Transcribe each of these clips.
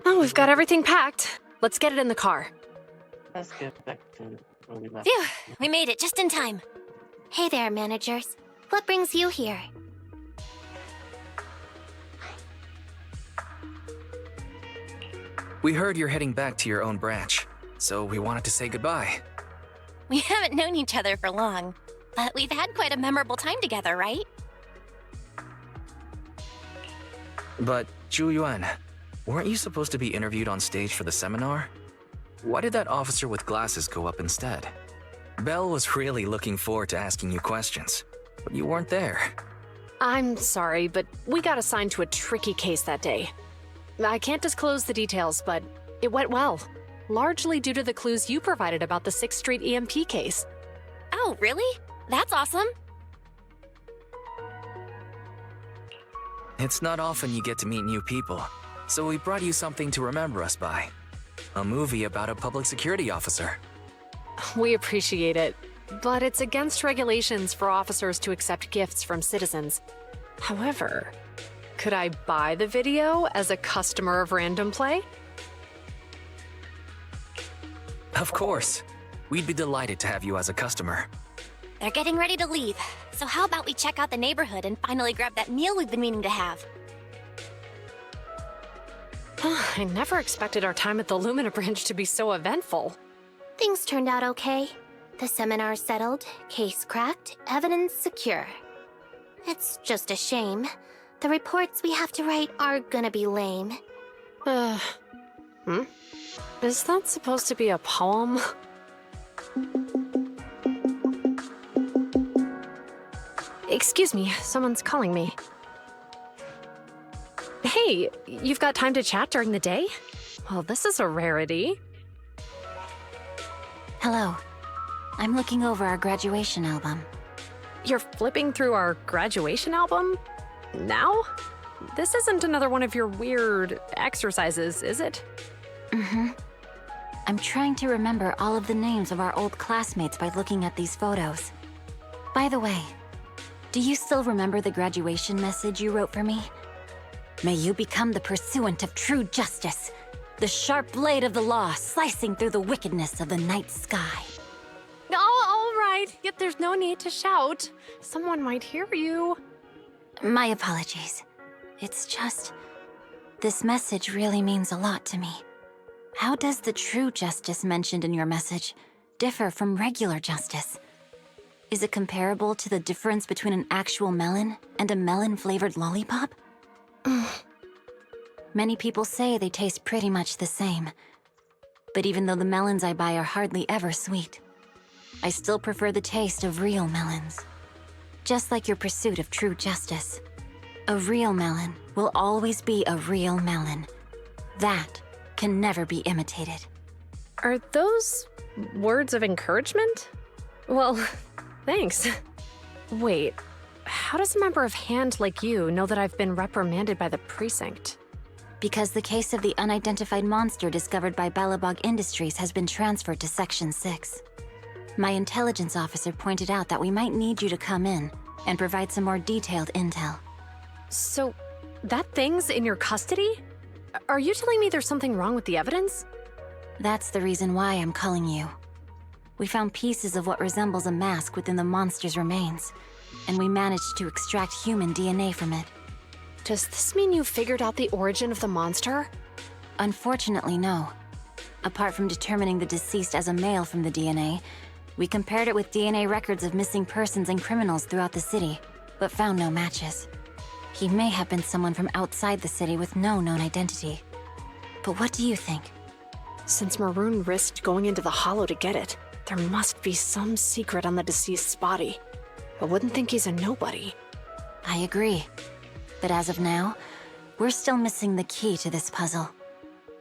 Oh, we've got everything packed. Let's get it in the car. Let's get back to where we left. Phew, we made it just in time. Hey there, managers. What brings you here? We heard you're heading back to your own branch, so we wanted to say goodbye. We haven't known each other for long, but we've had quite a memorable time together, right? But, Zhu Yuan, weren't you supposed to be interviewed on stage for the seminar? Why did that officer with glasses go up instead? Belle was really looking forward to asking you questions, but you weren't there. I'm sorry, but we got assigned to a tricky case that day. I can't disclose the details, but it went well. Largely due to the clues you provided about the 6th Street EMP case. Oh, really? That's awesome. It's not often you get to meet new people, so we brought you something to remember us by. A movie about a public security officer. We appreciate it, but it's against regulations for officers to accept gifts from citizens. However, could I buy the video as a customer of Random Play? Of course. We'd be delighted to have you as a customer. They're getting ready to leave, so how about we check out the neighborhood and finally grab that meal we've been meaning to have? I never expected our time at the Lumina branch to be so eventful. Things turned out okay. The seminar settled, case cracked, evidence secure. It's just a shame. The reports we have to write are gonna be lame. Is that supposed to be a poem? Excuse me, someone's calling me. Hey, you've got time to chat during the day? Well, this is a rarity. Hello. I'm looking over our graduation album. You're flipping through our graduation album? Now? This isn't another one of your weird exercises, is it? Mm-hmm. I'm trying to remember all of the names of our old classmates by looking at these photos. By the way, do you still remember the graduation message you wrote for me? May you become the pursuant of true justice, the sharp blade of the law slicing through the wickedness of the night sky. Oh, all right, yet there's no need to shout. Someone might hear you. My apologies. It's just, this message really means a lot to me. How does the true justice mentioned in your message differ from regular justice? Is it comparable to the difference between an actual melon and a melon-flavored lollipop? Many people say they taste pretty much the same. But even though the melons I buy are hardly ever sweet, I still prefer the taste of real melons. Just like your pursuit of true justice, a real melon will always be a real melon. That can never be imitated. Are those words of encouragement? Well, thanks. Wait, how does a member of HAND like you know that I've been reprimanded by the precinct? Because the case of the unidentified monster discovered by Balabog Industries has been transferred to Section 6. My intelligence officer pointed out that we might need you to come in and provide some more detailed intel. So, that thing's in your custody? Are you telling me there's something wrong with the evidence? That's the reason why I'm calling you. We found pieces of what resembles a mask within the monster's remains, and we managed to extract human DNA from it. Does this mean you figured out the origin of the monster? Unfortunately, no. Apart from determining the deceased as a male from the DNA, we compared it with DNA records of missing persons and criminals throughout the city, but found no matches. He may have been someone from outside the city with no known identity. But what do you think? Since Maroon risked going into the Hollow to get it, there must be some secret on the deceased's body. I wouldn't think he's a nobody. I agree. But as of now, we're still missing the key to this puzzle.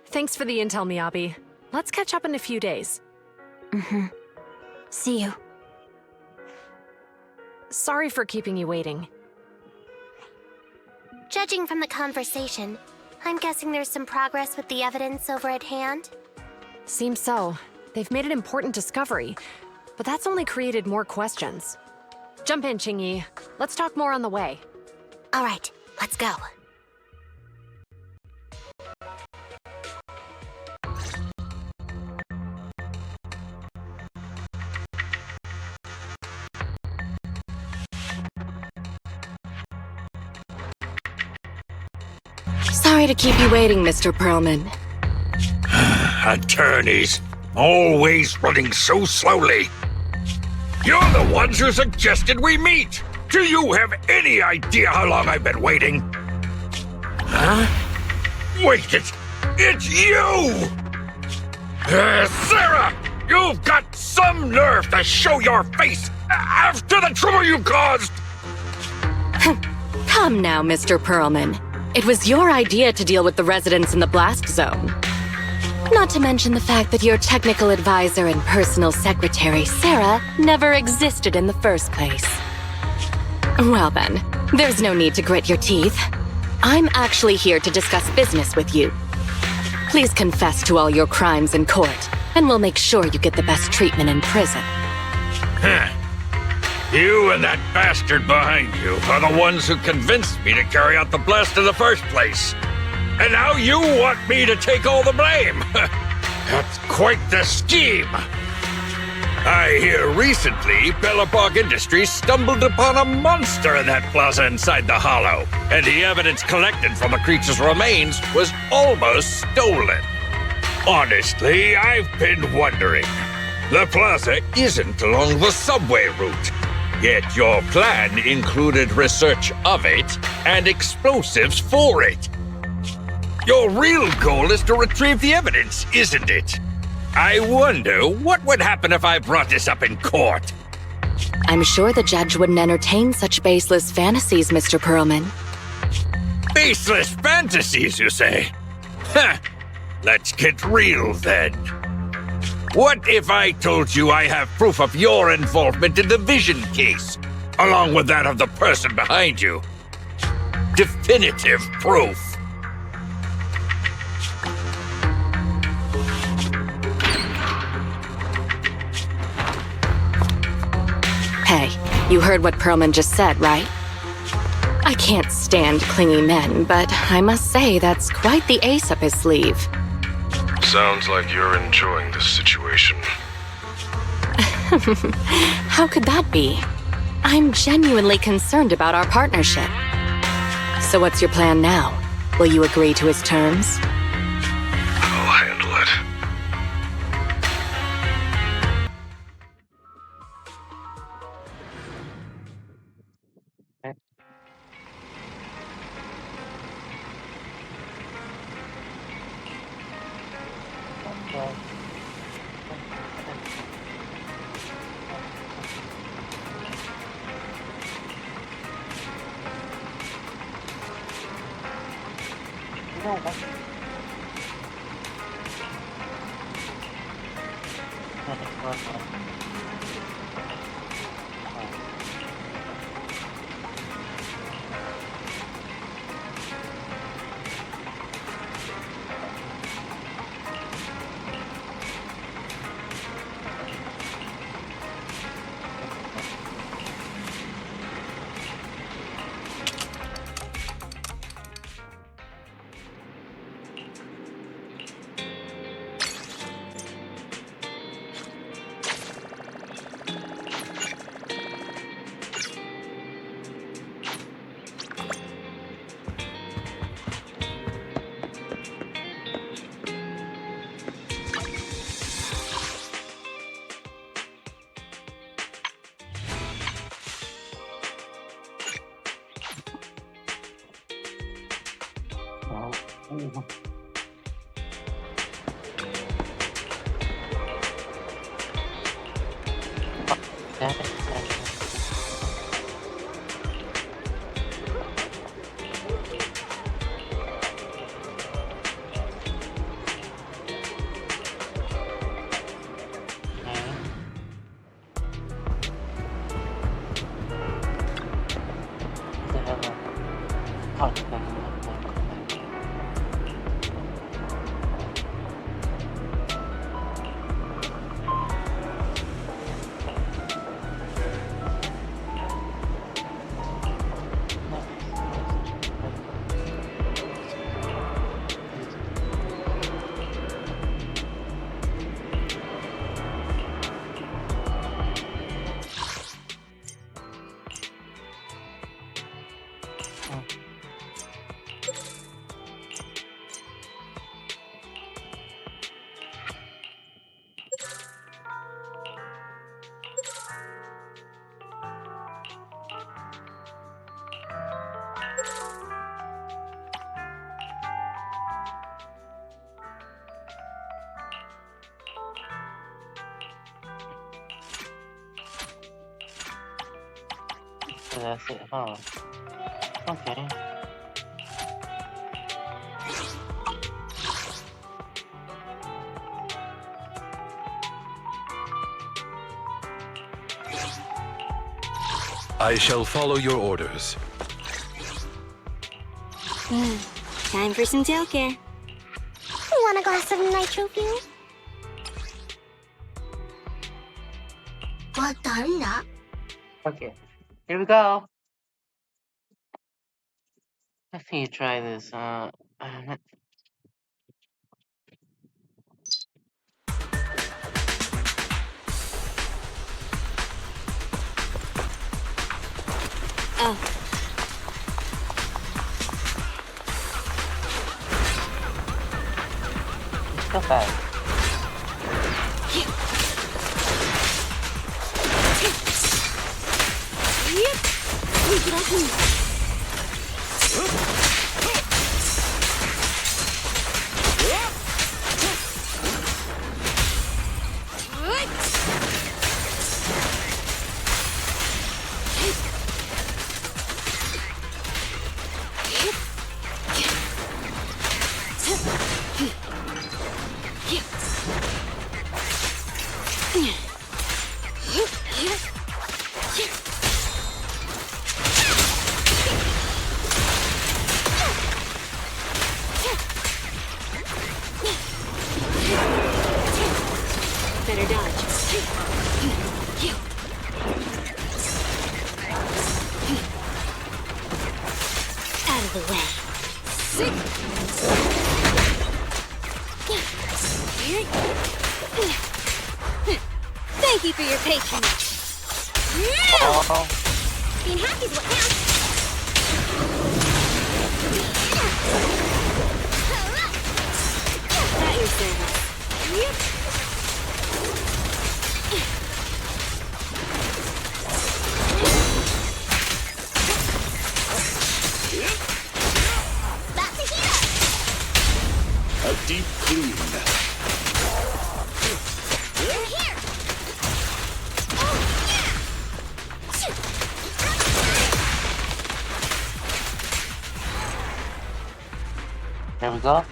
Thanks for the intel, Miyabi. Let's catch up in a few days. Mm-hmm. See you. Sorry for keeping you waiting. Judging from the conversation, I'm guessing there's some progress with the evidence over at HAND? Seems so. They've made an important discovery, but that's only created more questions. Jump in, Qingyi. Let's talk more on the way. All right, let's go. Sorry to keep you waiting, Mr. Perlman. Attorneys, always running so slowly. You're the ones who suggested we meet. Do you have any idea how long I've been waiting? Huh? Wait, it's you! Sarah! You've got some nerve to show your face after the trouble you caused! Come now, Mr. Perlman. It was your idea to deal with the residents in the blast zone. Not to mention the fact that your technical advisor and personal secretary, Sarah, never existed in the first place. Well then, there's no need to grit your teeth. I'm actually here to discuss business with you. Please confess to all your crimes in court, and we'll make sure you get the best treatment in prison. Huh. You and that bastard behind you are the ones who convinced me to carry out the blast in the first place. And now you want me to take all the blame. That's quite the scheme. I hear recently Bellabog Industries stumbled upon a monster in that plaza inside the hollow, and the evidence collected from the creature's remains was almost stolen. Honestly, I've been wondering. The plaza isn't along the subway route, yet your plan included research of it and explosives for it. Your real goal is to retrieve the evidence, isn't it? I wonder what would happen if I brought this up in court. I'm sure the judge wouldn't entertain such baseless fantasies, Mr. Perlman. Baseless fantasies, you say? Huh. Let's get real then. What if I told you I have proof of your involvement in the Vision case, along with that of the person behind you? Definitive proof. Hey, you heard what Perlman just said, right? I can't stand clingy men, but I must say that's quite the ace up his sleeve. Sounds like you're enjoying this situation. How could that be? I'm genuinely concerned about our partnership. So what's your plan now? Will you agree to his terms? I'll handle it. So that's it, huh? Okay. I shall follow your orders. Time for some tail care. Want a glass of nitro fuel? Okay. Here we go. I think you try this. Oh, It's so fast. better dodge. Out of the way. Thank you for your patience. Oh, Being happy is what counts. At your service. Back to here! A deep clean. You're here! there we go.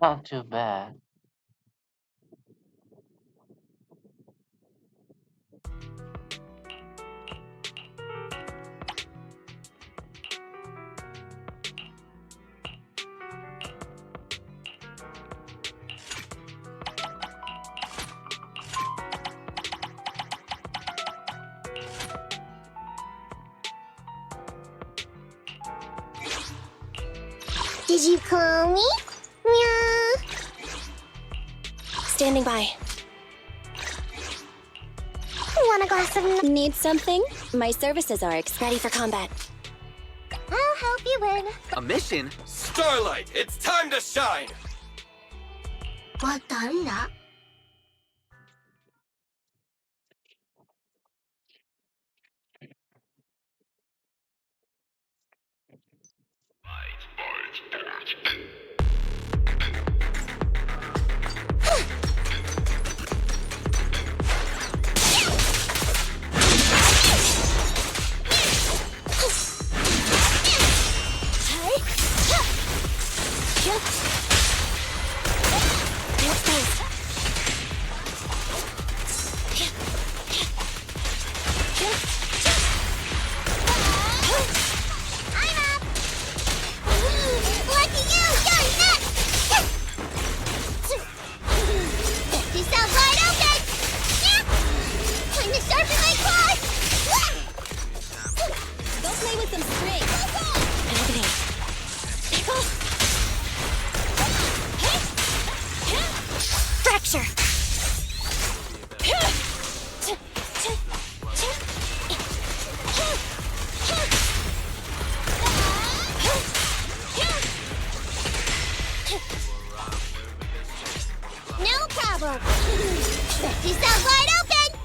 Not too bad. Did you call me? Meow. Standing by. Want a glass of Need something? My services are ready for combat. I'll help you win. A mission? Starlight, it's time to shine! Lucky you! You're next! This sounds wide open! Time to sharpen my claws! Go play with some string. Fracture! No problem! This sounds wide open!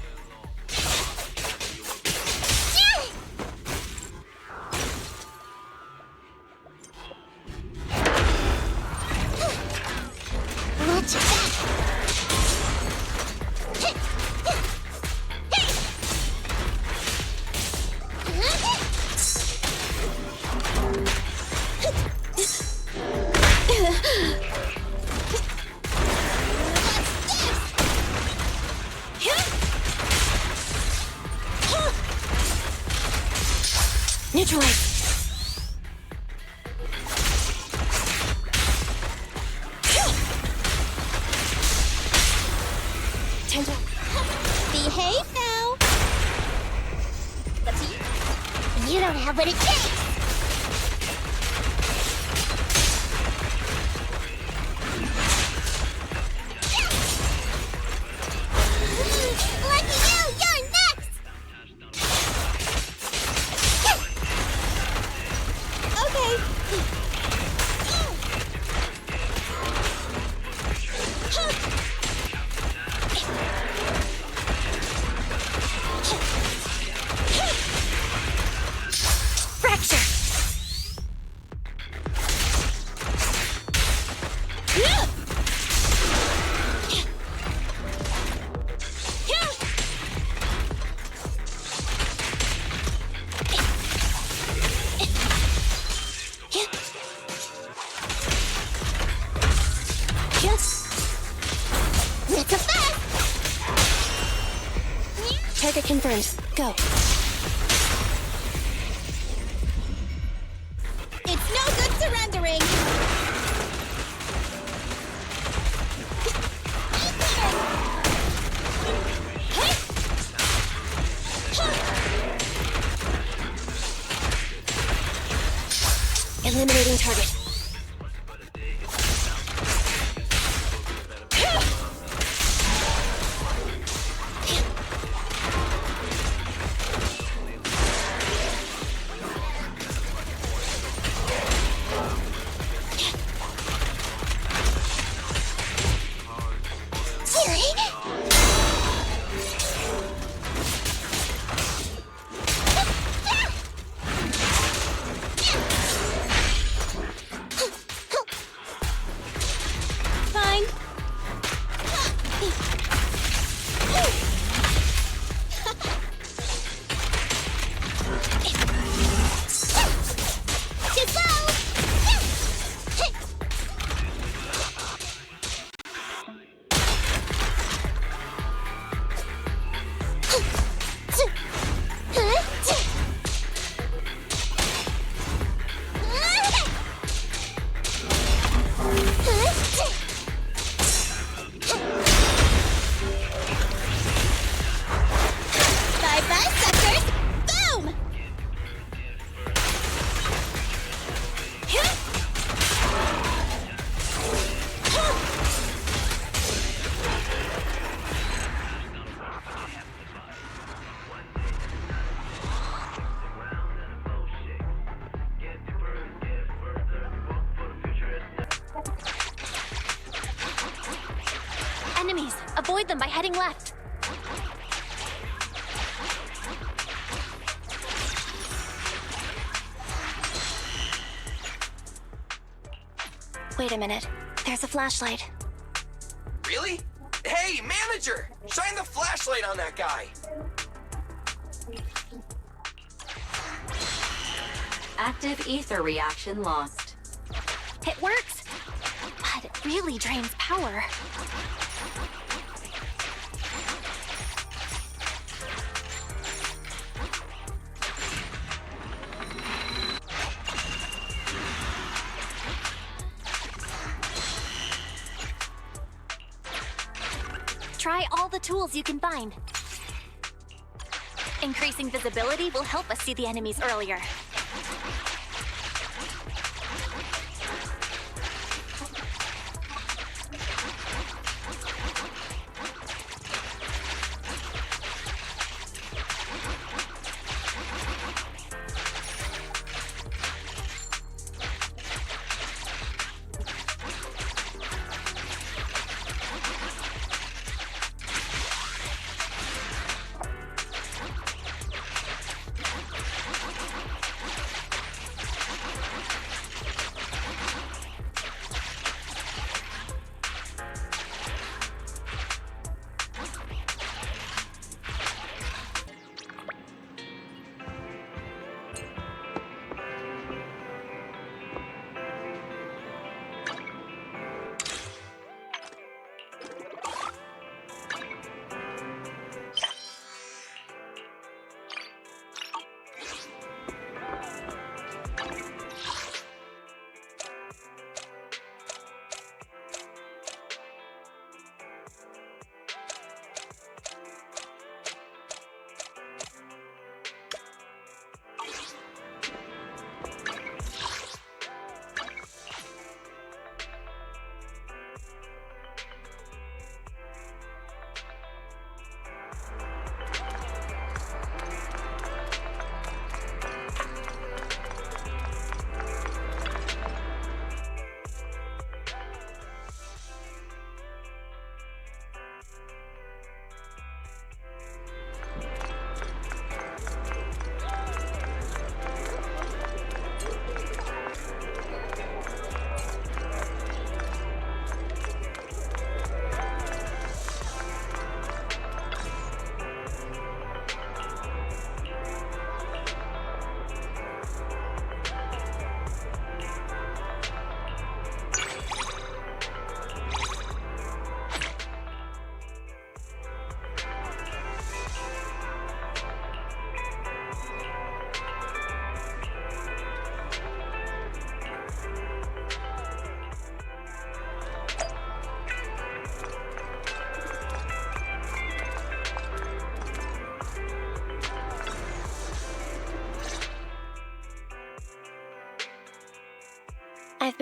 Neutralize. Time to behave now. Up to you. You don't have what it takes. Lucky you, you're next. Okay. Fracture. It's a fast. Target confirmed. Go. It's no good surrendering. Eliminating target. Fine. Too slow. Bye-bye, suckers! Boom! Enemies! Avoid them by heading left. Wait a minute. There's a flashlight. Really? Hey, manager! Shine the flashlight on that guy! Active ether reaction lost. It works, but it really drains power. Try all the tools you can find. Increasing visibility will help us see the enemies earlier.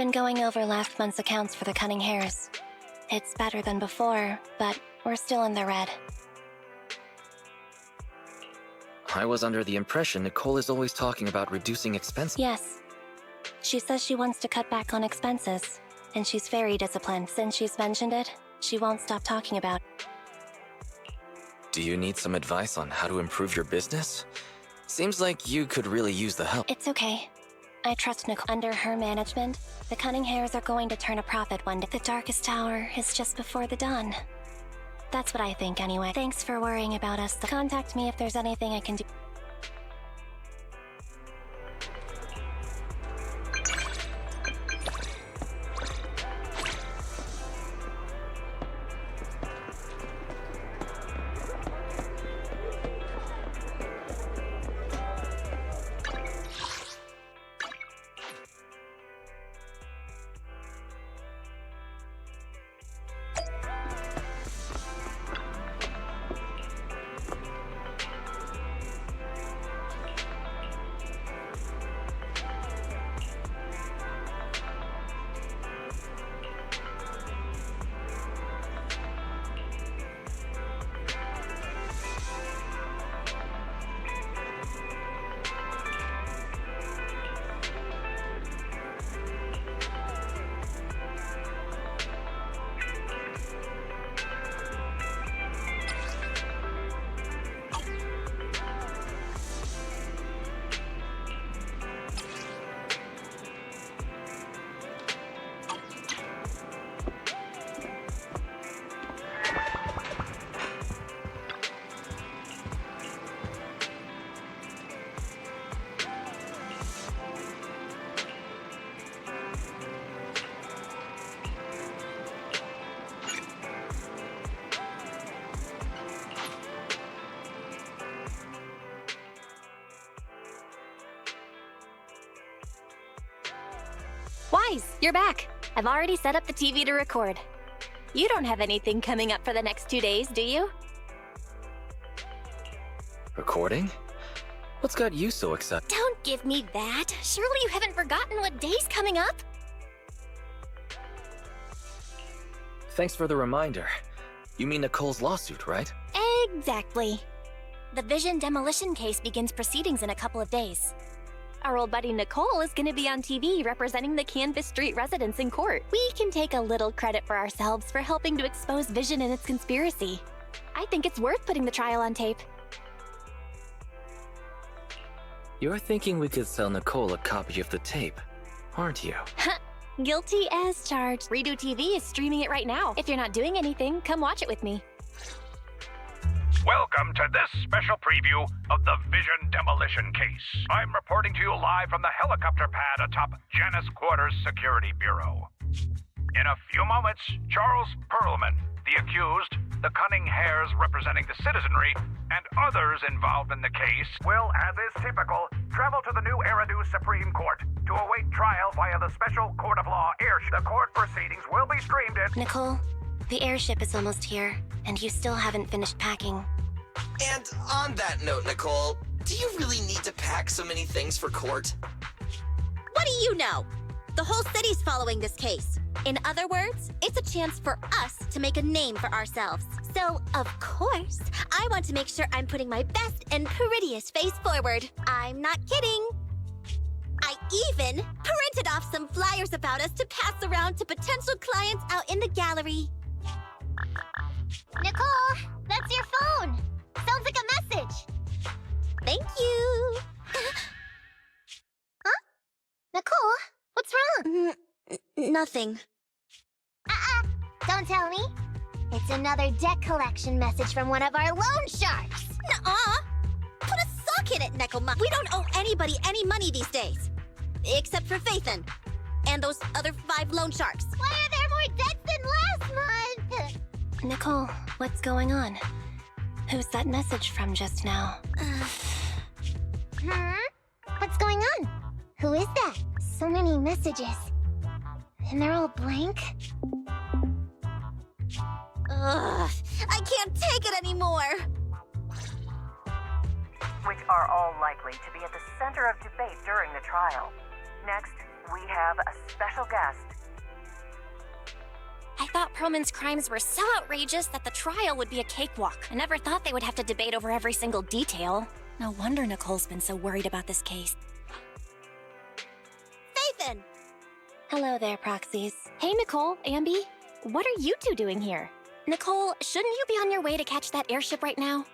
been going over last month's accounts for the Cunning Hares. It's better than before, but we're still in the red. I was under the impression Nicole is always talking about reducing expenses. Yes. She says she wants to cut back on expenses, and she's very disciplined. Since she's mentioned it, she won't stop talking about it. Do you need some advice on how to improve your business? Seems like you could really use the help. It's okay. I trust Nicole. Under her management, the Cunning Hares are going to turn a profit one day. The darkest hour is just before the dawn. That's what I think anyway. Thanks for worrying about us. Contact me if there's anything I can do. Wise, you're back. I've already set up the TV to record. You don't have anything coming up for the next 2 days, do you? Recording? What's got you so excited? Don't give me that. Surely you haven't forgotten what day's coming up? Thanks for the reminder. You mean Nicole's lawsuit, right? Exactly. The Vision demolition case begins proceedings in a couple of days. Our old buddy Nicole is going to be on TV representing the Canvas Street residents in court. We can take a little credit for ourselves for helping to expose Vision and its conspiracy. I think it's worth putting the trial on tape. You're thinking we could sell Nicole a copy of the tape, aren't you? Guilty as charged. Redo TV is streaming it right now. If you're not doing anything, come watch it with me. Welcome to this special preview of the Vision demolition case. I'm reporting to you live from the helicopter pad atop Janus Quarters Security Bureau. In a few moments, Charles Perlman, the accused, the Cunning Hares representing the citizenry, and others involved in the case will, as is typical, travel to the new Eridu Supreme Court to await trial via the Special Court of Law airship. The court proceedings will be streamed in... Nicole, the airship is almost here, and you still haven't finished packing. And on that note, Nicole, do you really need to pack so many things for court? What do you know? The whole city's following this case. In other words, it's a chance for us to make a name for ourselves. So, of course, I want to make sure I'm putting my best and prettiest face forward. I'm not kidding. I even printed off some flyers about us to pass around to potential clients out in the gallery. Nicole, that's your phone. Sounds like a message. Thank you. Huh? Nicole, what's wrong? Nothing. Don't tell me. It's another debt collection message from one of our loan sharks. Nuh-uh. Put a sock in it, Neckelma. We don't owe anybody any money these days. Except for Faithin. And those other 5 loan sharks. Why are there more debts than last month? Nicole, what's going on? Who's that message from just now? What's going on? Who is that? So many messages. And they're all blank? Ugh, I can't take it anymore. Which are all likely to be at the center of debate during the trial. Next, we have a special guest. I thought Perlman's crimes were so outrageous that the trial would be a cakewalk. I never thought they would have to debate over every single detail. No wonder Nicole's been so worried about this case. Faithin! Hello there, proxies. Hey, Nicole, Ambi. What are you two doing here? Nicole, shouldn't you be on your way to catch that airship right now?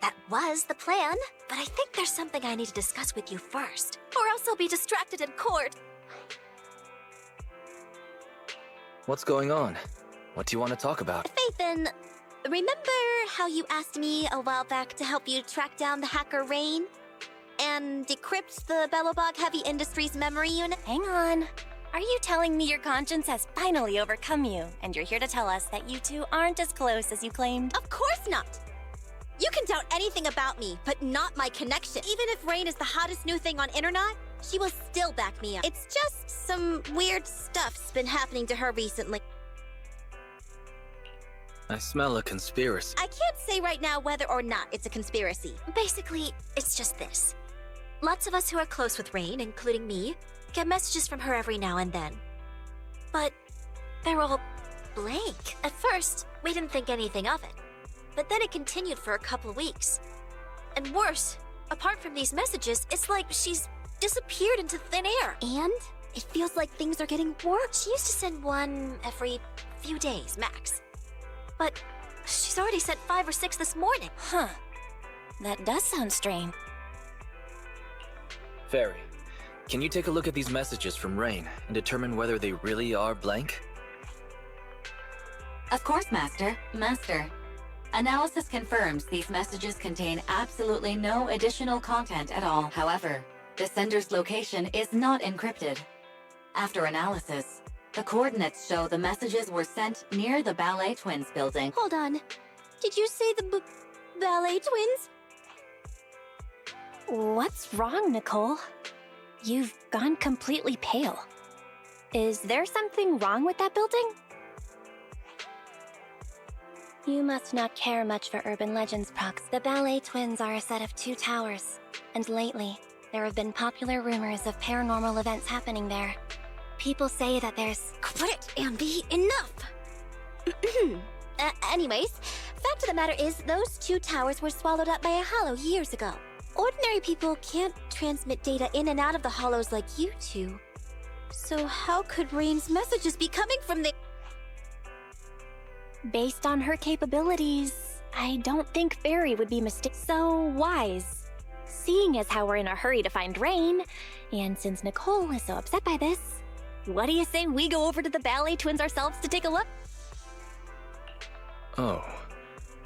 That was the plan, but I think there's something I need to discuss with you first, or else I'll be distracted in court. What's going on? What do you want to talk about? Faithin, remember how you asked me a while back to help you track down the hacker Rain? And decrypt the Bellobog Heavy Industries memory unit? Hang on. Are you telling me your conscience has finally overcome you, and you're here to tell us that you two aren't as close as you claimed? Of course not! You can doubt anything about me, but not my connection. Even if Rain is the hottest new thing on internet, she will still back me up. It's just some weird stuff's been happening to her recently. I smell a conspiracy. I can't say right now whether or not it's a conspiracy. Basically, it's just this. Lots of us who are close with Rain, including me, get messages from her every now and then. But they're all blank. At first, we didn't think anything of it. But then it continued for a couple weeks. And worse, apart from these messages, it's like she's disappeared into thin air. And it feels like things are getting worse. She used to send one every few days, max. But she's already sent 5 or 6 this morning. Huh. That does sound strange. Fairy, can you take a look at these messages from Rain and determine whether they really are blank? Of course, Master. Master. Analysis confirms these messages contain absolutely no additional content at all. However, the sender's location is not encrypted. After analysis, the coordinates show the messages were sent near the Ballet Twins building. Hold on. Did you say the Ballet Twins? What's wrong, Nicole? You've gone completely pale. Is there something wrong with that building? You must not care much for urban legends, Prox. The Ballet Twins are a set of 2 towers, and lately, there have bof popular rumors of paranormal events happening there. People say that there's... Quit it, Ambi! Enough! Anyways, fact of the matter is, those 2 towers were swallowed up by a hollow years ago. Ordinary people can't transmit data in and out of the hollows like you two. So how could Rain's messages be coming from the... Based on her capabilities, I don't think Fairy would be so wise. Seeing as how we're in a hurry to find Rain, and since Nicole is so upset by this, what do you say we go over to the Ballet Twins ourselves to take a look? Oh.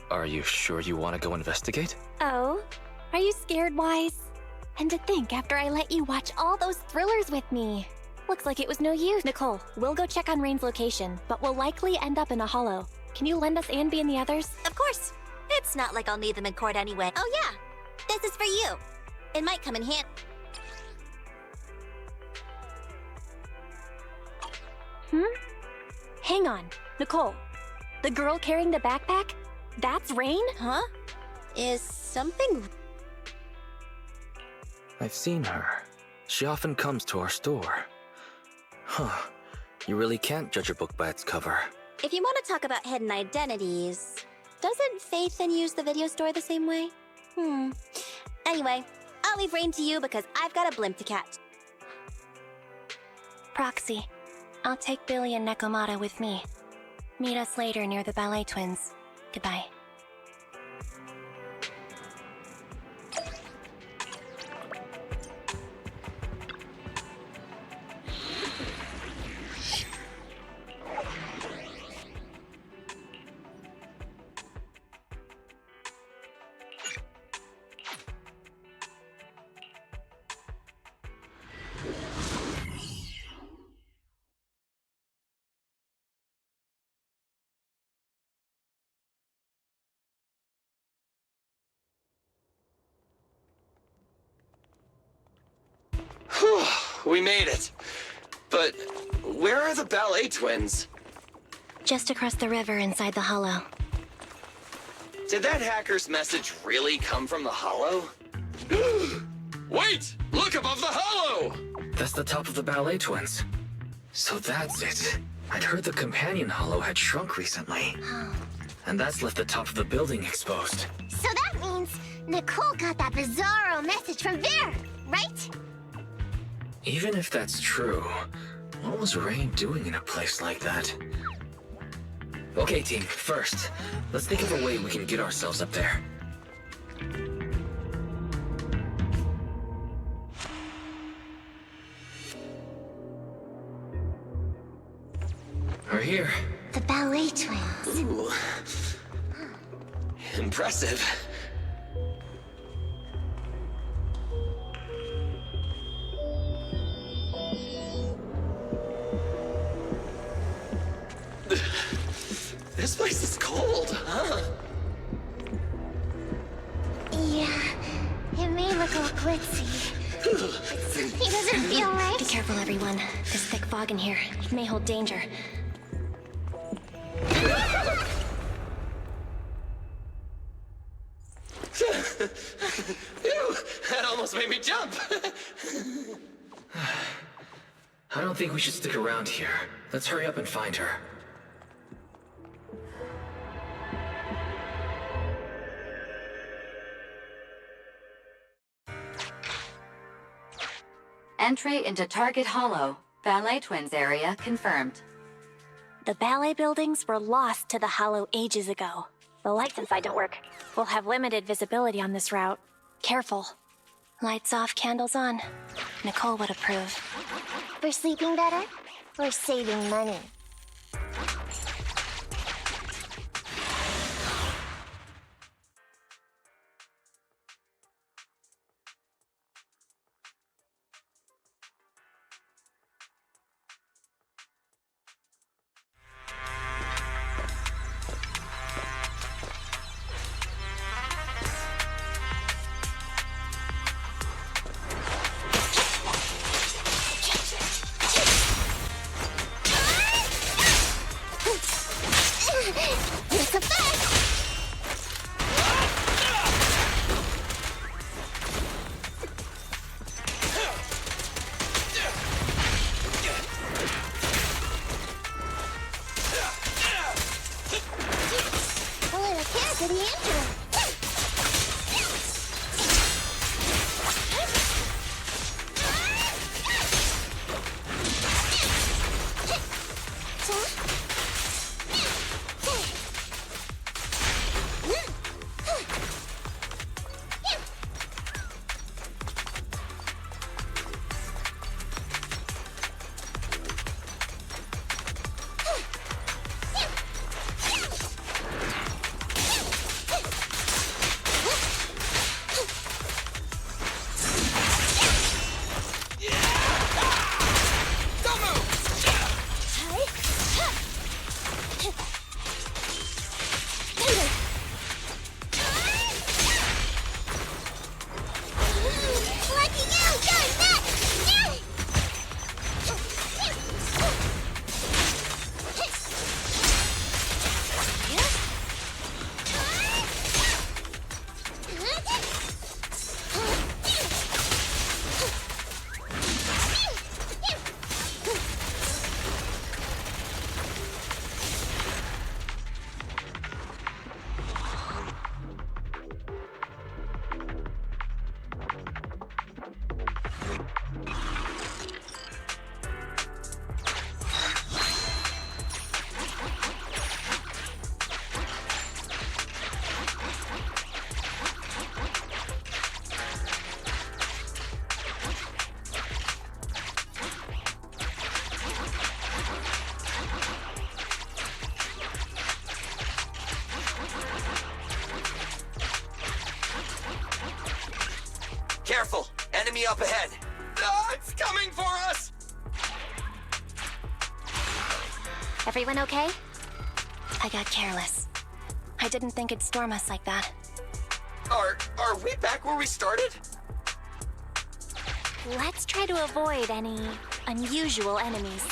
Are you sure you want to go investigate? Oh? Are you scared, Wise? And to think after I let you watch all those thrillers with me. Looks like it was no use. Nicole, we'll go check on Rain's location, but we'll likely end up in a hollow. Can you lend us Anby and the others? Of course. It's not like I'll need them in court anyway. Oh yeah, this is for you. It might come in handy. Hang on. Nicole, the girl carrying the backpack? That's Rain? Huh? Is something... I've seen her. She often comes to our store. Huh. You really can't judge a book by its cover. If you want to talk about hidden identities, doesn't Faithin use the video store the same way? Anyway, I'll leave Rain to you because I've got a blimp to catch. Proxy, I'll take Billy and Nekomata with me. Meet us later near the Ballet Twins. Goodbye. We made it. But where are the Ballet Twins? Just across the river inside the hollow. Did that hacker's message really come from the hollow? Wait! Look above the hollow! That's the top of the Ballet Twins. So that's it. I'd heard the companion hollow had shrunk recently. And that's left the top of the building exposed. So that means Nicole got that bizarro message from Vera, right? Even if that's true, what was Rain doing in a place like that? Okay, team, first, let's think of a way we can get ourselves up there. We're here. The Ballet Twins. Ooh. Impressive. This place is cold, huh? Yeah, it may look all glitzy. He doesn't feel right. Be careful, everyone. There's thick fog in here. It may hold danger. Ew, that almost made me jump. I don't think we should stick around here. Let's hurry up and find her. Entry into Target Hollow, Ballet Twins area confirmed. The ballet buildings were lost to the Hollow ages ago. The lights inside don't work. We'll have limited visibility on this route. Careful. Lights off, candles on. Nicole would approve. For sleeping better? Or saving money? It's a fact! A little care for the intro. Careful! Enemy up ahead! Ah, it's coming for us! Everyone okay? I got careless. I didn't think it'd storm us like that. Are we back where we started? Let's try to avoid any unusual enemies.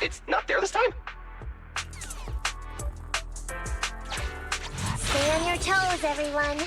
It's not there this time? Stay on your toes, everyone.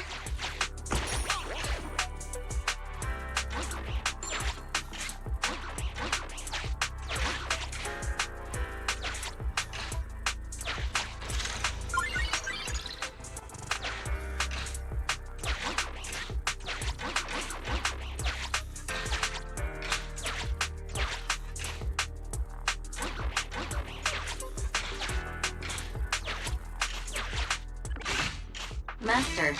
Master,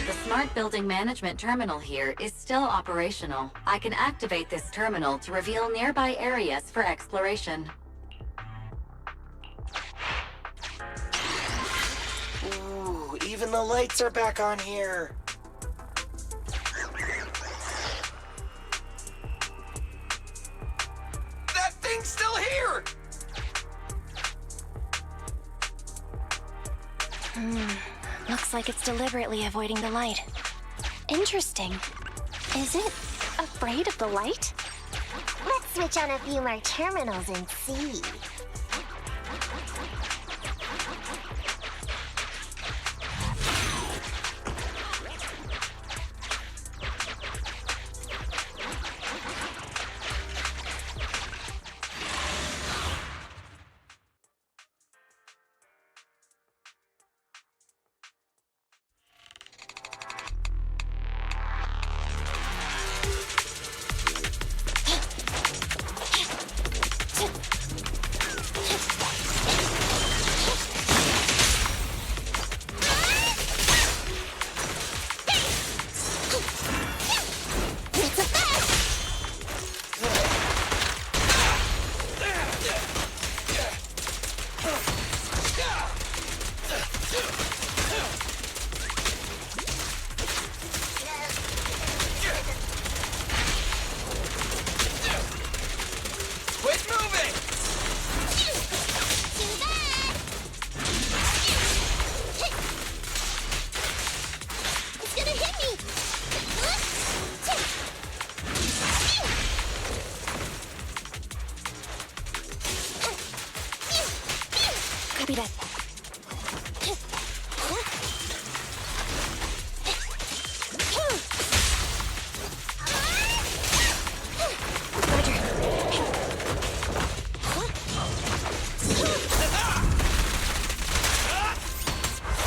the Smart Building Management Terminal here is still operational. I can activate this terminal to reveal nearby areas for exploration. Ooh, even the lights are back on here. That thing's still here! Looks like it's deliberately avoiding the light. Interesting. Is it afraid of the light? Let's switch on a few more terminals and see. Quit moving! It's gonna hit me! Copy that.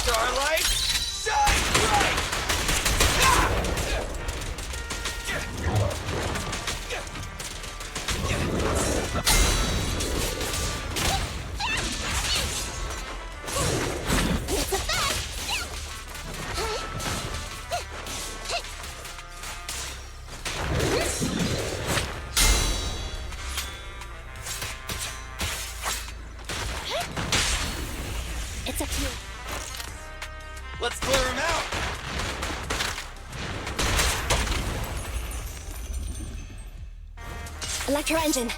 Starlight, shine bright! It's up to you. Let's clear him out! Electro engine.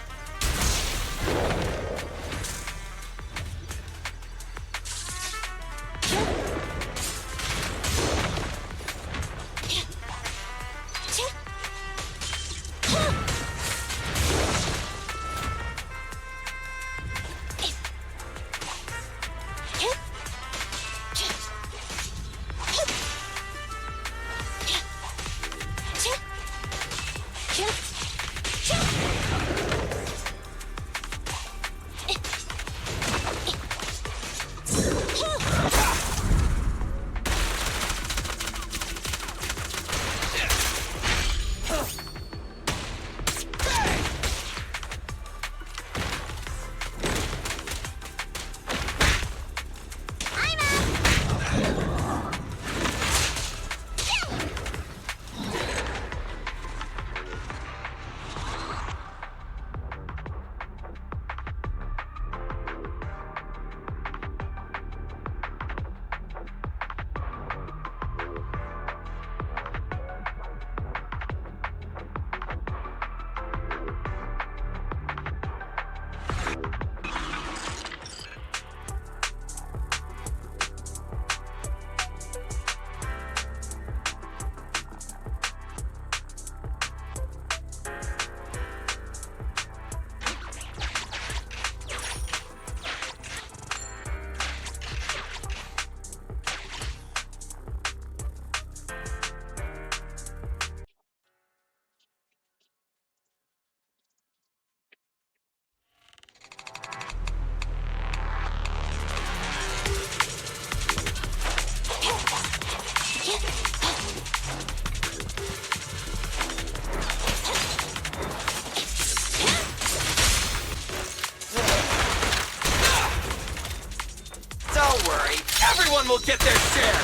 worry, everyone will get their share!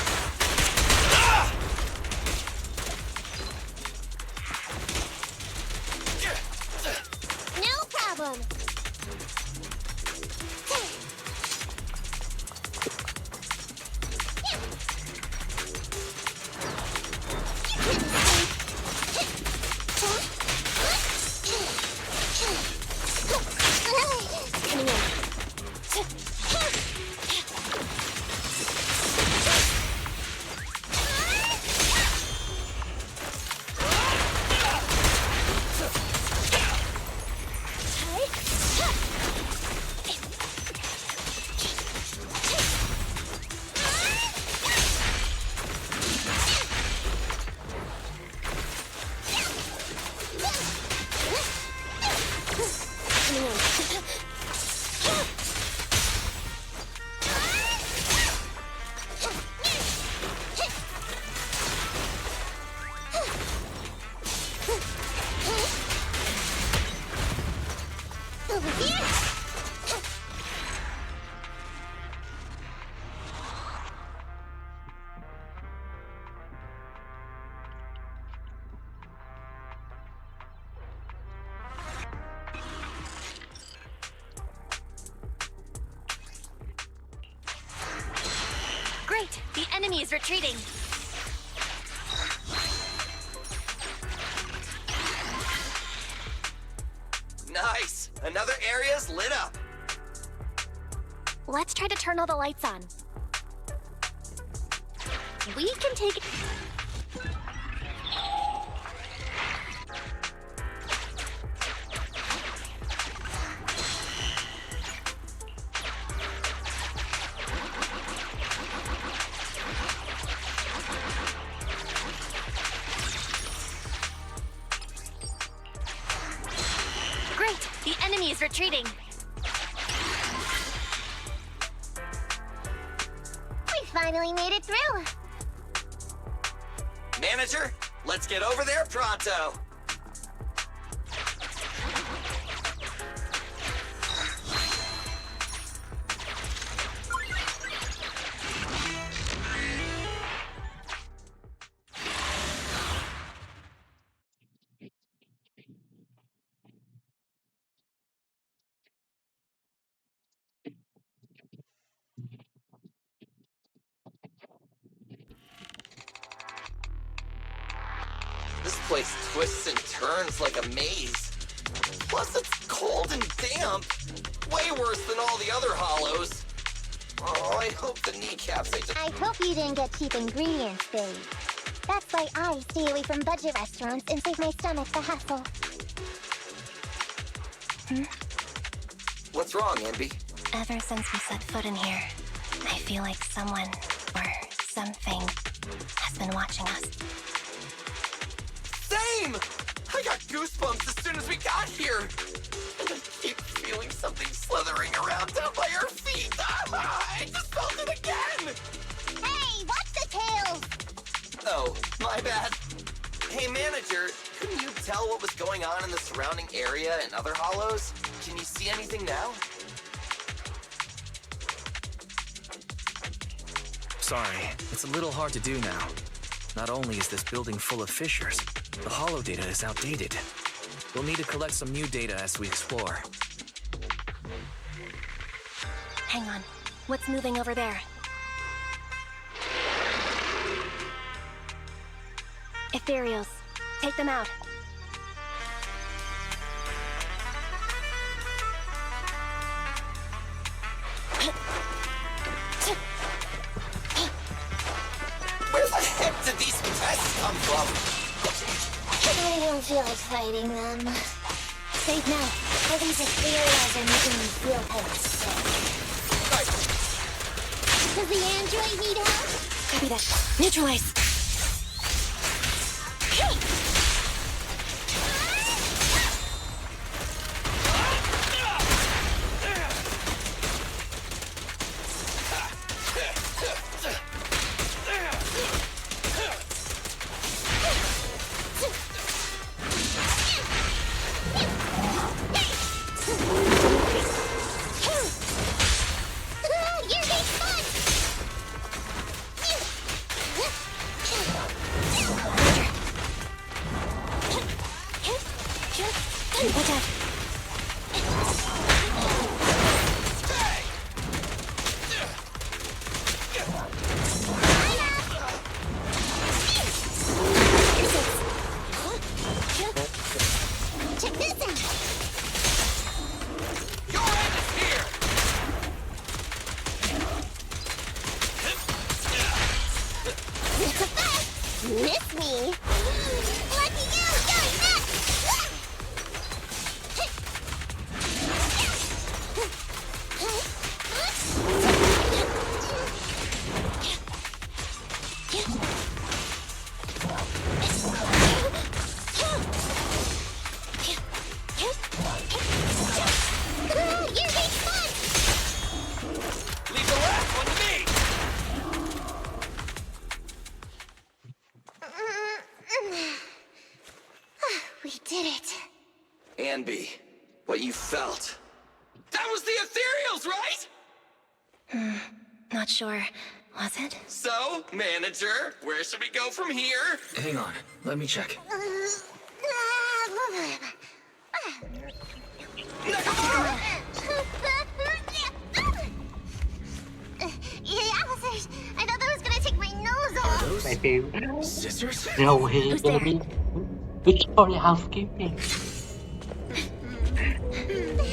Ah! No problem. Coming in. Great! The enemy is retreating. Nice! Another area's lit up. Let's try to turn all the lights on. We can take... Great! The enemy is retreating. We finally made it through. Manager, let's get over there pronto. This place twists and turns like a maze. Plus it's cold and damp. Way worse than all the other hollows. Oh, I hope the kneecaps I hope you didn't get cheap ingredients, Billy. That's why I stay away from budget restaurants and save my stomach the hassle. What's wrong, Ambi? Ever since we set foot in here, I feel like someone or something has been watching us. Same! I got goosebumps as soon as we got here. And I keep feeling something slithering around down by our feet. I just felt it again! Hey, watch the tails! Oh, my bad. Hey, manager, couldn't you tell what was going on in the surrounding area and other hollows? Can you see anything now? Sorry, it's a little hard to do now. Not only is this building full of fissures, the hollow data is outdated. We'll need to collect some new data as we explore. Hang on. What's moving over there? Ethereals. Take them out. Where the heck did these pests come from? I don't feel like fighting them. Safe now. All these ethereals are making me feel kind of sick. Does the android need help? Copy that. Neutralize. You're big fun! you felt. That was the Ethereals, right? Not sure. Was it? So, manager, where should we go from here? Hang on, let me check. Hey, officers! I thought that was gonna take my nose off! Those My favorite. scissors? No way, baby. Victoria housekeeping.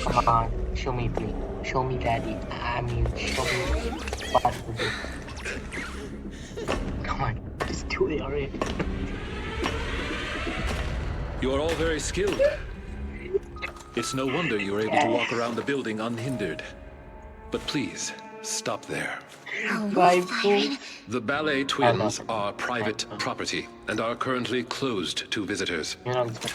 Come on, show me, please. Show me, daddy. I mean, show me what to do. Come on, just do it already. You are all very skilled. It's no wonder you are able to walk around the building unhindered. But please, stop there. Bye, boo. The ballet twins are private property and are currently closed to visitors.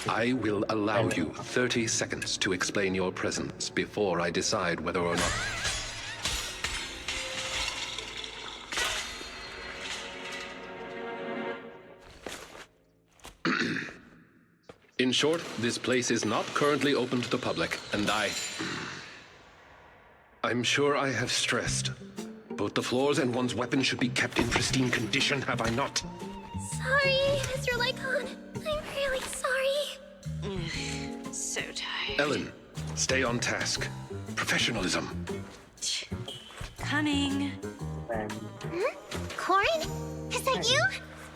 I will allow you 30 seconds to explain your presence before I decide whether or not... In short, this place is not currently open to the public, and I'm sure I have stressed. Both the floors and one's weapon should be kept in pristine condition, have I not? Sorry, Mr. Lycon. I'm really sorry. So tired. Ellen, stay on task. Professionalism. Coming. Corin? Is that you?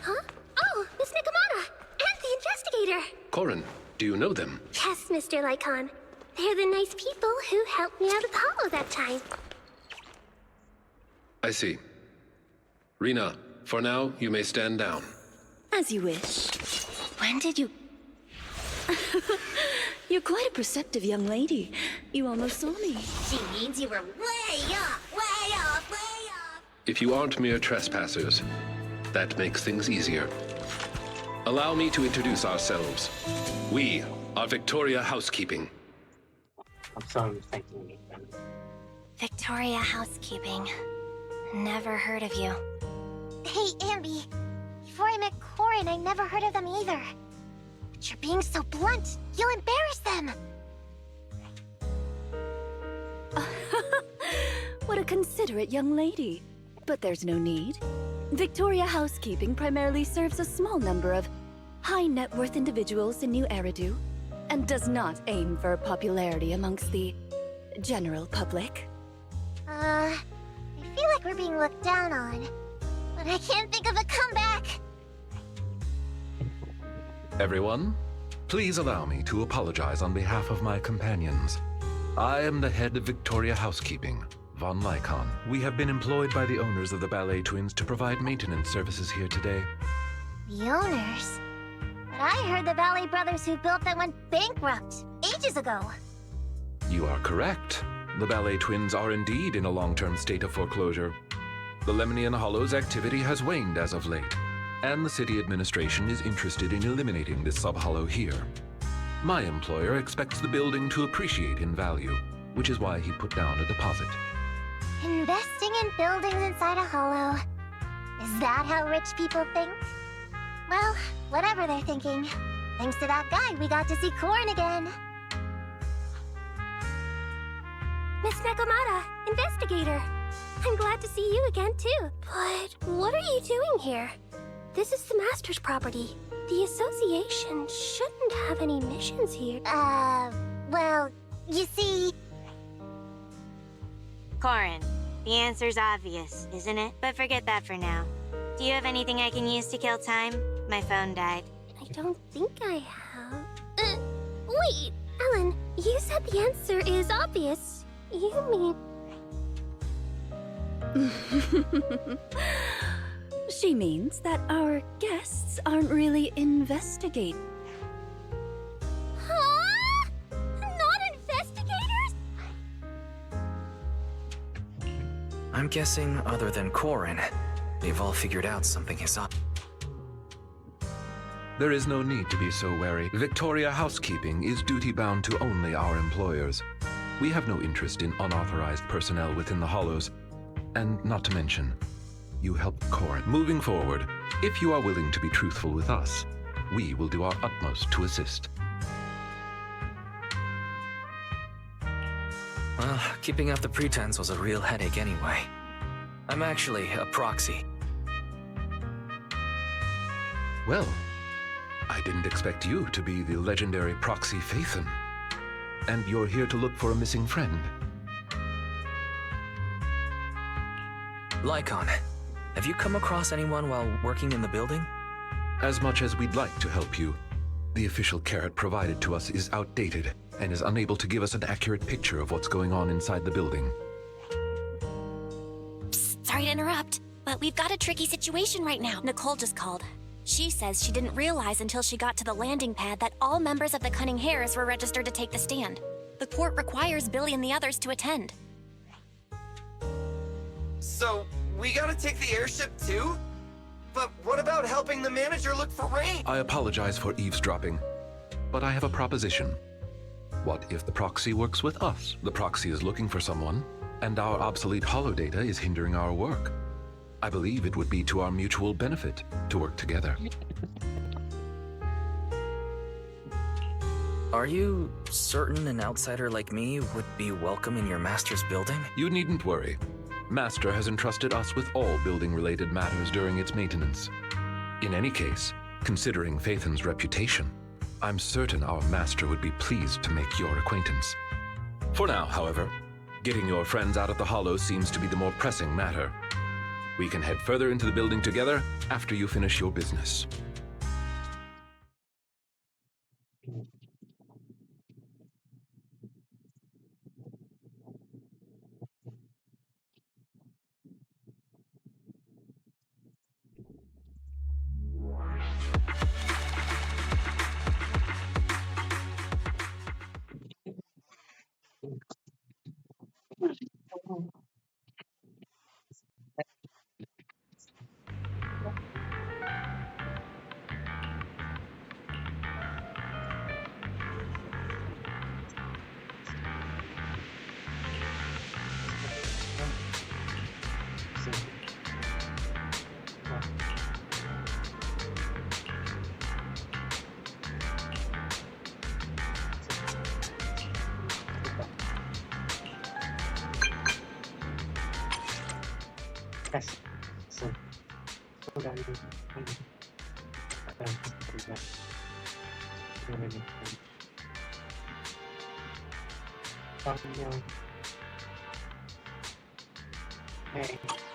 Huh? Oh, Miss Nikamata! And the investigator! Corin, do you know them? Yes, Mr. Lycon. They're the nice people who helped me out of Hollow that time. I see. Rena, for now, you may stand down. As you wish. When did you... You're quite a perceptive young lady. You almost saw me. She means you were way off, way off, way off. If you aren't mere trespassers, that makes things easier. Allow me to introduce ourselves. We are Victoria Housekeeping. I'm sorry, thank you. Victoria Housekeeping. Never heard of you. Hey, Ambi. Before I met Corin, I never heard of them either. But you're being so blunt. You'll embarrass them. What a considerate young lady. But there's no need. Victoria Housekeeping primarily serves a small number of high net worth individuals in New Eridu, and does not aim for popularity amongst the general public. I feel like we're being looked down on. But I can't think of a comeback. Everyone, please allow me to apologize on behalf of my companions. I am the head of Victoria Housekeeping, Von Lycon. We have been employed by the owners of the Ballet Twins to provide maintenance services here today. The owners? But I heard the Ballet brothers who built them went bankrupt ages ago. You are correct. The Ballet Twins are indeed in a long-term state of foreclosure. The Lemnian Hollow's activity has waned as of late, and the city administration is interested in eliminating this sub-hollow here. My employer expects the building to appreciate in value, which is why he put down a deposit. Investing in buildings inside a hollow. Is that how rich people think? Well, whatever they're thinking. Thanks to that guy, we got to see Corin again. Miss Nakamata, investigator. I'm glad to see you again, too. But what are you doing here? This is the Master's property. The association shouldn't have any missions here. Well, you see... Corin, the answer's obvious, isn't it? But forget that for now. Do you have anything I can use to kill time? My phone died. I don't think I have. Wait, Ellen, you said the answer is obvious. You mean... She means that our guests aren't really investigate. Huh? Not investigators? I'm guessing, other than Corin, they've all figured out something is up. There is no need to be so wary. Victoria Housekeeping is duty-bound to only our employers. We have no interest in unauthorized personnel within the Hollows. And not to mention, you helped Corin. Moving forward, if you are willing to be truthful with us, we will do our utmost to assist. Well, keeping up the pretense was a real headache anyway. I'm actually a proxy. Well, I didn't expect you to be the legendary proxy Phaethon. And you're here to look for a missing friend. Lycon, have you come across anyone while working in the building? As much as we'd like to help you, the official carrot provided to us is outdated and is unable to give us an accurate picture of what's going on inside the building. Psst, sorry to interrupt, but we've got a tricky situation right now. Nicole just called. She says she didn't realize until she got to the landing pad that all members of the Cunning Hares were registered to take the stand. The court requires Billy and the others to attend. So, we gotta take the airship too? But what about helping the manager look for Rain? I apologize for eavesdropping, but I have a proposition. What if the proxy works with us? The proxy is looking for someone, and our obsolete holodata is hindering our work. I believe it would be to our mutual benefit to work together. Are you certain an outsider like me would be welcome in your master's building? You needn't worry. Master has entrusted us with all building-related matters during its maintenance. In any case, considering Phaethon's reputation, I'm certain our master would be pleased to make your acquaintance. For now, however, getting your friends out of the hollow seems to be the more pressing matter. We can head further into the building together after you finish your business. Yes. So udah itu. Hey.